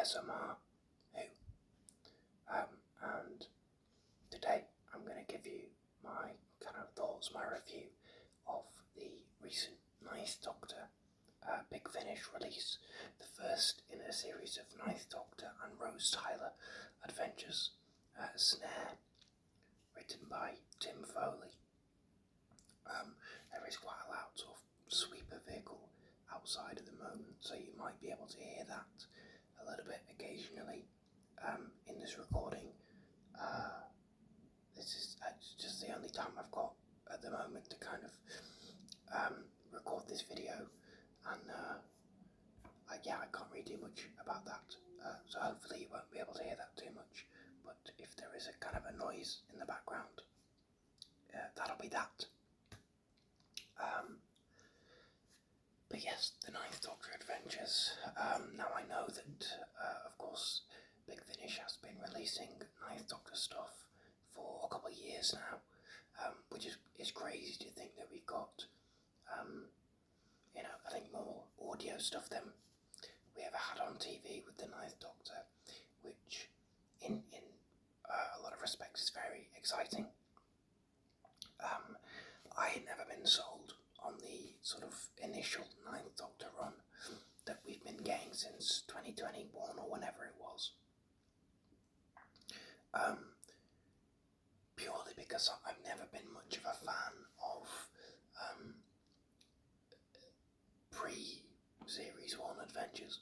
ASMR Who. And today I'm going to give you my kind of thoughts, my review of the recent Ninth Doctor Big Finish release, the first in a series of Ninth Doctor and Rose Tyler adventures, Snare, written by Tim Foley. There is quite a loud sort of sweeper vehicle outside at the moment, so you might be able to hear that a little bit occasionally in this recording. This is just the only time I've got at the moment to kind of record this video, and I can't really do much about that, so hopefully you won't be able to hear that too much, but if there is a kind of a noise in the background, that'll be that. But yes, the Ninth Doctor Adventures. Now I know that, of course, Big Finish has been releasing Ninth Doctor stuff for a couple of years now, which is crazy to think that we've got, I think more audio stuff than we ever had on TV with the Ninth Doctor, which in a lot of respects is very exciting. I had never been sold on the sort of initial Ninth Doctor run that we've been getting since 2021 or whenever it was. Purely because I've never been much of a fan of pre-Series 1 adventures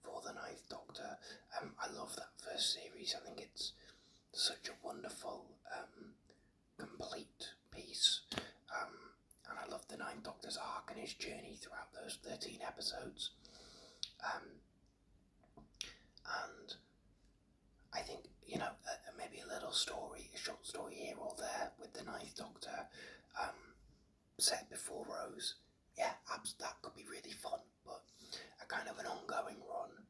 for the Ninth Doctor. I love that first series. I think it's such a wonderful, complete piece. And I love the Ninth Doctor's arc and his journey throughout those 13 episodes. And I think, maybe a little story, a short story here or there with the Ninth Doctor set before Rose. Yeah, that could be really fun, but a kind of an ongoing run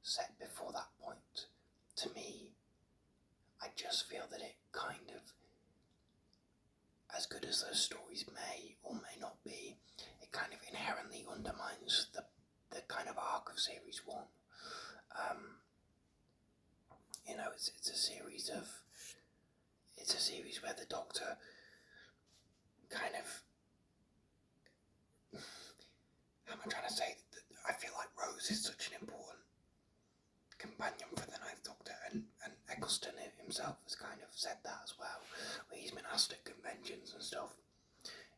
set before that point, to me, I just feel that it kind of, as good as those stories may or may not be, it kind of inherently undermines the kind of arc of Series 1. It's a series where the Doctor kind of, how am I trying to say, I feel like Rose is such an important companion for the Ninth Doctor, and Eccleston himself has kind of said that as well, where he's been asked at conventions and stuff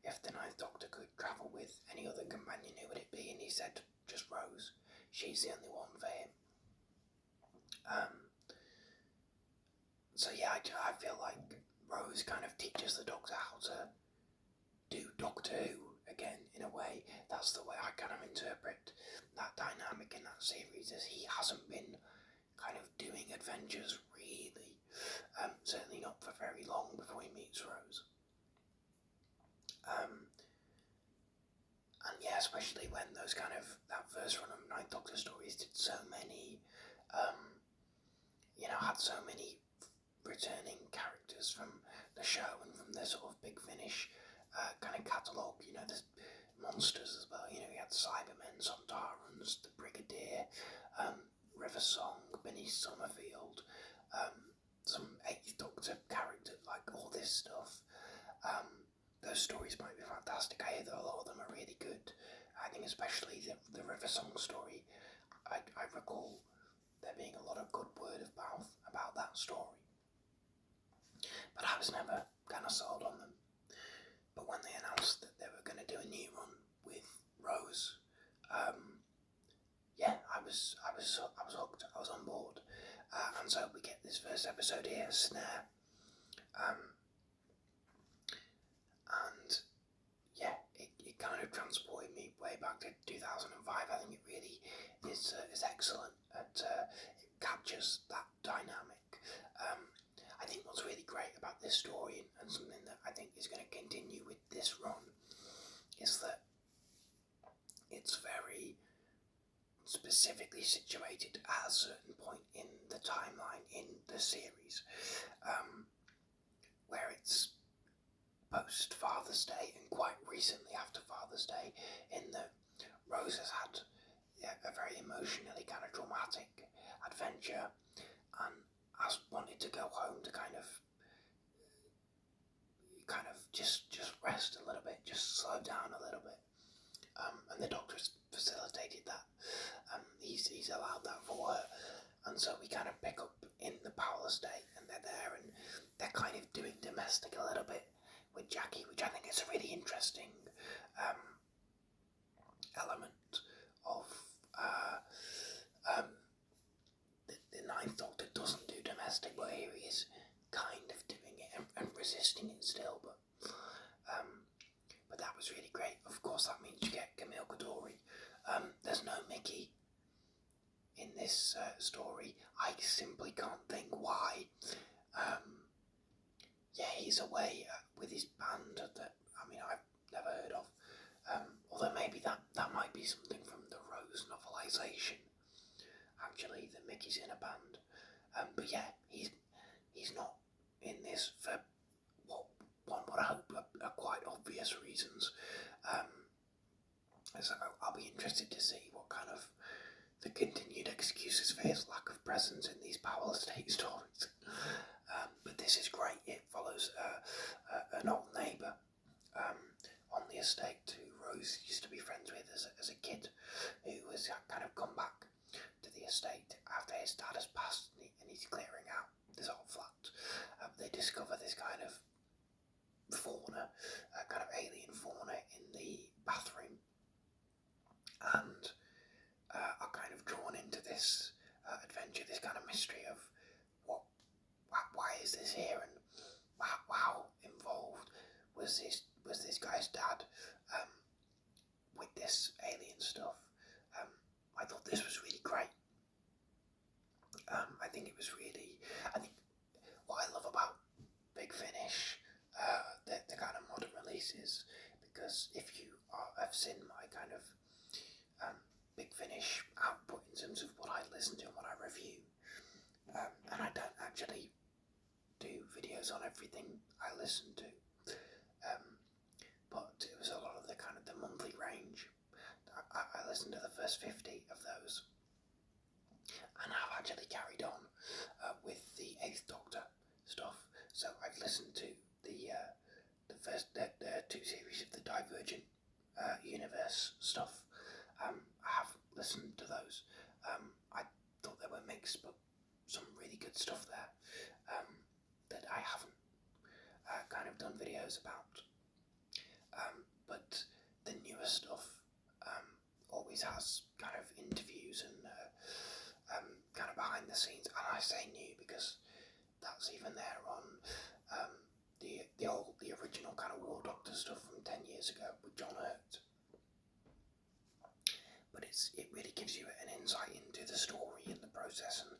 if the Ninth Doctor could travel with any other companion, who would it be, and he said just Rose. She's the only one for him. So yeah, I feel like Rose kind of teaches the Doctor how to do Doctor Who again, in a way. That's the way I kind of interpret that dynamic in that series, as he hasn't been kind of doing adventures really, certainly not for very long before he meets Rose. And yeah, especially when those kind of, that first run of Ninth Doctor stories did so many, had so many returning characters from the show and from the sort of Big Finish kind of catalogue. There's monsters as well. You had Cybermen, Sontarans, the Brigadier, River Song, Benny Summerfield, some 8th Doctor character, like all this stuff. Those stories might be fantastic. I hear that a lot of them are really good. I think especially the River Song story, I recall there being a lot of good word of mouth about that story. But I was never kind of sold on them. But when they announced that they were going to do a new run with Rose, I was hooked. I was on board, and so we get this first episode here, Snare, and yeah, it kind of transported me way back to 2005. I think it really is excellent at it captures that dynamic. I think what's really great about this story, and something that I think is going to continue with this run, is that it's very specifically situated at a certain point in the timeline in the series, where it's post Father's Day and quite recently after Father's Day, in that Rose has had a very emotionally kind of dramatic adventure, and I wanted to go home to kind of just rest a little bit, just slow down a little bit. And the doctor's facilitated that. He's allowed that for her, and so we kind of pick up in the Powell estate, and they're there, and they're kind of doing domestic a little bit with Jackie, which I think is a really interesting element of the Ninth Doctor doesn't do domestic, but here he is kind of doing it and resisting it still, but that was really great. Of course, that means you get Camille Coduri. There's no Mickey in this story. I simply can't think why. He's away with his band that I've never heard of. Although maybe that might be something from the Rose novelisation. Actually, that Mickey's in a band. But yeah, he's not in this for what one would hope are quite obvious reasons. So I'll be interested to see what kind of the continued excuses for his lack of presence in these Powell Estate stories. But this is great. It follows an old neighbour on the estate who Rose used to be friends with as a kid, who has kind of come back to the estate after his dad has passed, and he's clearing out this old flat. They discover this kind of fauna, kind of alien fauna in the bathroom, and are kind of drawn into this adventure, this kind of mystery of why is this here, and how involved was this guy's dad with this alien stuff. I thought this was really great. I think what I love about Big Finish, the kind of modern releases, because if you have seen my kind of Big Finish output in terms of what I listen to and what I review, and I don't actually do videos on everything I listen to, but it was a lot of the kind of the monthly range. I listened to the first 50 of those, and I've actually carried on with the Eighth Doctor stuff. So I've listened to the two series of the Divergent Universe stuff. I have listened to those. I thought they were mixed, but some really good stuff there that I haven't kind of done videos about. But the newer stuff always has kind of interviews and kind of behind the scenes, and I say new because that's even there on the original kind of War Doctor stuff from 10 years ago with John Hurt. But it really gives you an insight into the story and the process and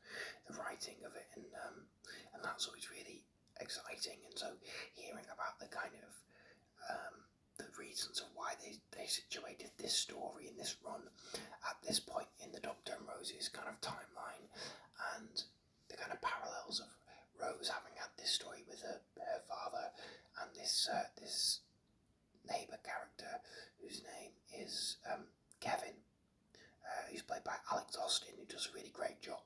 the writing of it, and that's always really exciting. And so hearing about the kind of the reasons of why they situated this story in this run at this point in the Doctor and Rose's kind of timeline, and the kind of parallels of Rose having had this story with her father, and this neighbour character whose name is Kevin, who's played by Alex Austin, who does a really great job.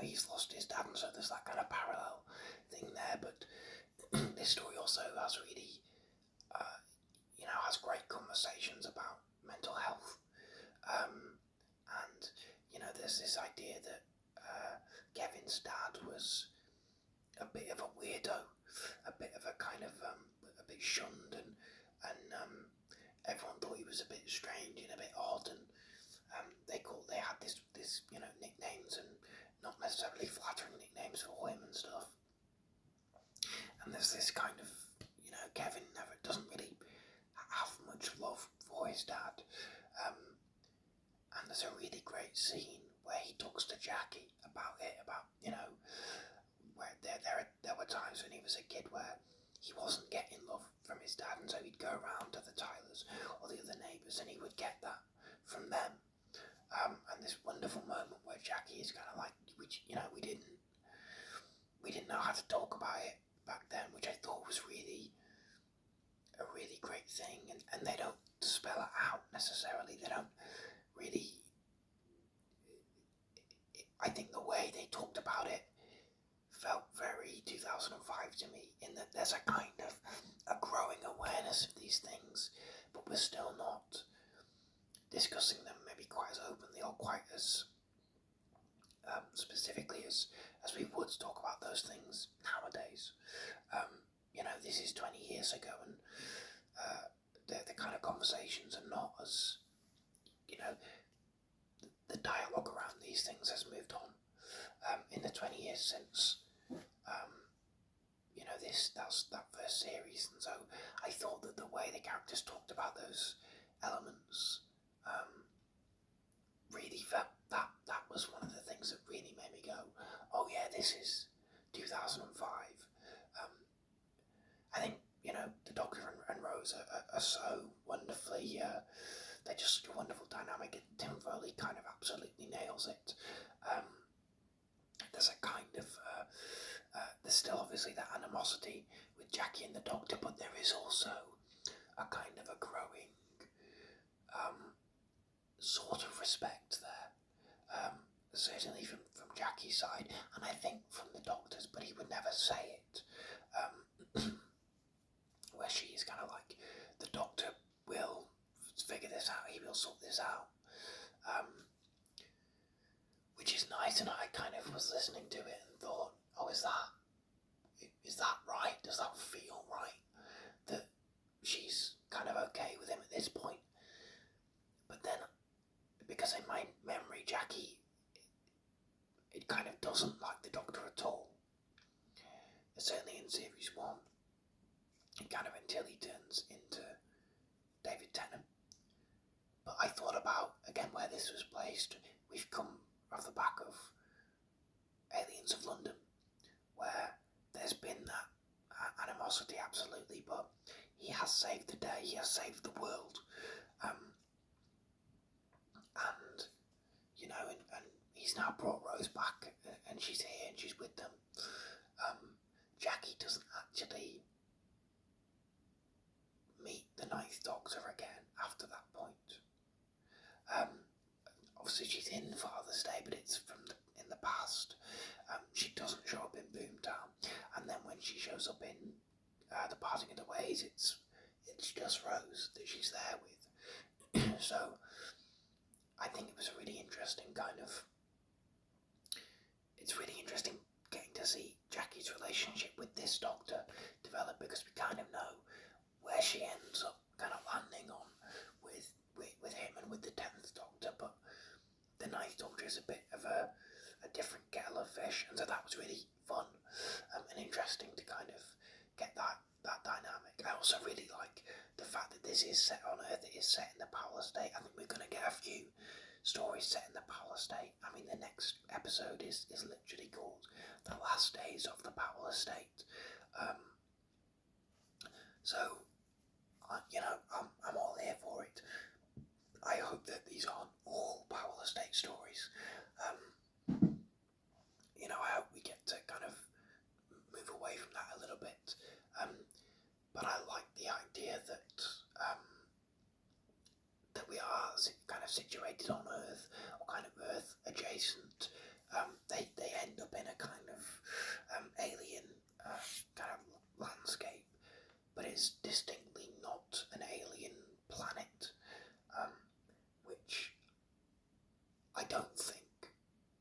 He's lost his dad, and so there's that kind of parallel thing there, but this story also has really, has great conversations about mental health, and there's this idea that Kevin's dad was a bit of a weirdo, a bit of a kind of a bit shunned, and everyone thought he was a bit strange and a bit odd, and they had this nicknames, and not necessarily flattering nicknames for him and stuff. And there's this kind of, Kevin never doesn't really have much love for his dad. And there's a really great scene where he talks to Jackie about it, where there were times when he was a kid where he wasn't getting love from his dad, and so he'd go around to the Tylers or the other neighbours, and he would get that from them. And this wonderful moment where Jackie is kind of like, we didn't know how to talk about it back then, which I thought was a really great thing, and they don't spell it out necessarily. They don't really. I think the way they talked about it felt very 2005 to me, in that there's a kind of a growing awareness of these things, but we're still not discussing them maybe quite as openly or quite as specifically as we would talk about those things nowadays. This is 20 years ago, and the kind of conversations are not as, the dialogue around these things has moved on in the 20 years since that's that first series. And so I thought that the way the characters talked about those elements really felt that was one of the things that really made me go, oh yeah, this is 2005. I think the Doctor and Rose are so wonderfully they're just such a wonderful dynamic, and Tim Foley kind of absolutely nails it. There's a kind of there's still obviously that animosity with Jackie and the Doctor, but there is also a kind of a growing sort of respect there, certainly from Jackie's side, and I think from the Doctor's, but he would never say it, where she is kind of like, the Doctor will figure this out, he will sort this out, which is nice. And I kind of was listening to it and thought, oh, is that right? Does that feel right? That she's kind of okay with him at this point? But then, because in my memory, Jackie, it kind of doesn't like the Doctor at all. Certainly in series 1, and kind of until he turns into David Tennant. But I thought about, again, where this was placed. We've come off the back of Aliens of London, where there's been that animosity, absolutely, but he has saved the day, he has saved the world. And he's now brought Rose back, and she's here and she's with them. Jackie doesn't actually meet the Ninth Doctor again after that point. Obviously she's in Father's Day, but it's in the past. She doesn't show up in Boomtown, and then when she shows up in The Parting of the Ways, it's just Rose that she's there with. So I think it was a really interesting it's really interesting getting to see Jackie's relationship with this Doctor develop, because we kind of know where she ends up kind of landing on with him and with the 10th Doctor, but the 9th Doctor is a bit of a different kettle of fish, and so that was really fun and interesting to kind of get that dynamic. I also really like the fact that this is set on Earth, it is set in the Power State. I think we're going to get a few stories set in the Power State. I mean, the next episode is literally called The Last Days of the Power State. So, I'm all here for it. I hope that these aren't all Power State stories. I hope we get to kind of move away from that a little bit. But I like the idea that that we are kind of situated on Earth, or kind of Earth adjacent. They end up in a kind of alien kind of landscape, but it's distinctly not an alien planet, which I don't think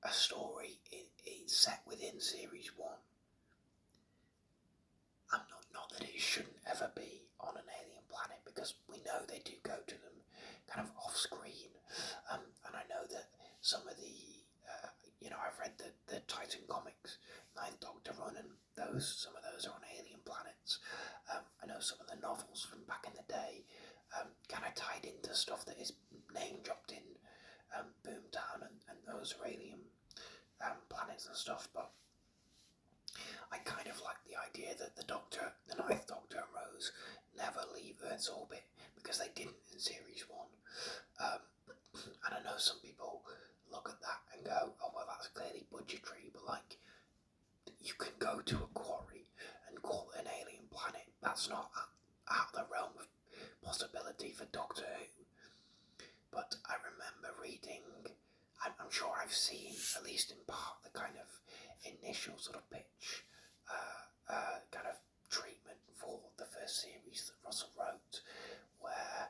a story is set within series 1. Not that it shouldn't ever be on an alien planet, because we know they do go to them kind of off screen, and I know that some of the I've read the Titan comics 9th Doctor run, and some of those are on alien planets. I know some of the novels from back in the day kind of tied into stuff that is name dropped in Boomtown, and those are alien planets and stuff, but I kind of like the idea that the Doctor, the 9th Doctor and Rose never leave Earth's orbit, because they didn't in series 1. And I know some people look at that and go, oh well, that's clearly budgetary, but like, you can go to a quarry and call it an alien planet. That's not out of the realm of sure I've seen, at least in part, the kind of initial sort of pitch, kind of treatment for the first series that Russell wrote, where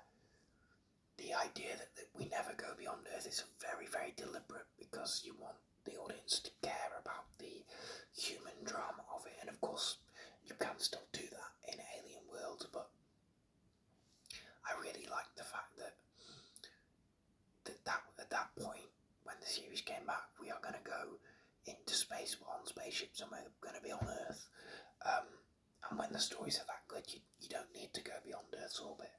the idea that we never go beyond Earth is very, very deliberate, because you want the audience to care about the human drama of it. And of course, you can still do that in Alien Worlds, but I really like the fact that at that point, when the series came back, we are going to go into space on spaceships, and we're going to be on Earth. And when the stories are that good, you don't need to go beyond Earth's orbit.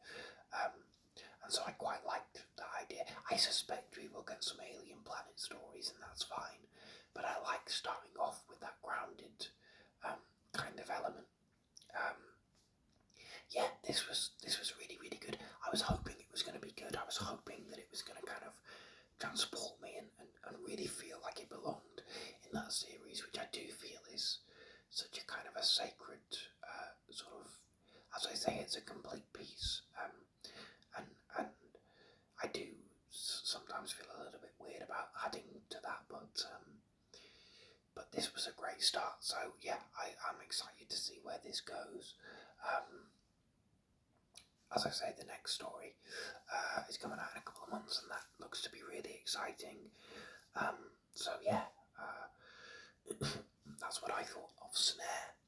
And so I quite liked that idea. I suspect we will get some alien planet stories, and that's fine. But I like starting off with that grounded kind of element. Yeah, this was really, really good. I was hoping it was going to be good. I was hoping that it was going to kind of transport me and really feel like it belonged in that series, which I do feel is such a kind of a sacred sort of, as I say, it's a complete piece. And I do sometimes feel a little bit weird about adding to that, but this was a great start. So yeah, I'm excited to see where this goes. As I say, the next story is coming out in a couple of months, and that looks to be really exciting. So yeah, that's what I thought of Snare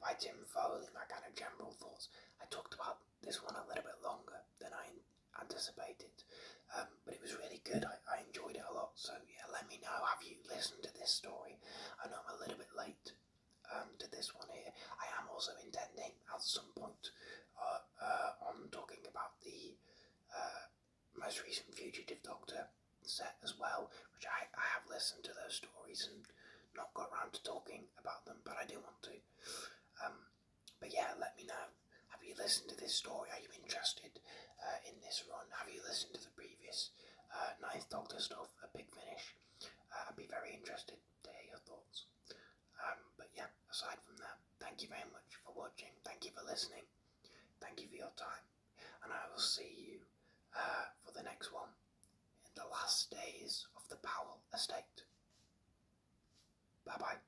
by Tim Foley, my kind of general thoughts. I talked about this one a little bit longer than I anticipated, but it was really good. I enjoyed it a lot. So yeah, let me know, have you listened to this story? I know I'm a little bit late to this one here. I am also intending at some point on talking about the most recent Fugitive Doctor set as well, which I have listened to those stories and not got around to talking about them, but I do want to. But yeah, let me know. Have you listened to this story? Are you interested in this run? Have you listened to the previous Ninth Doctor stuff, A Big Finish? I'd be very interested to hear your thoughts. But yeah, aside from that, thank you very much for watching. Thank you for listening. Thank you for your time. And I will see you for the next one in the last days of the Powell estate. Bye bye.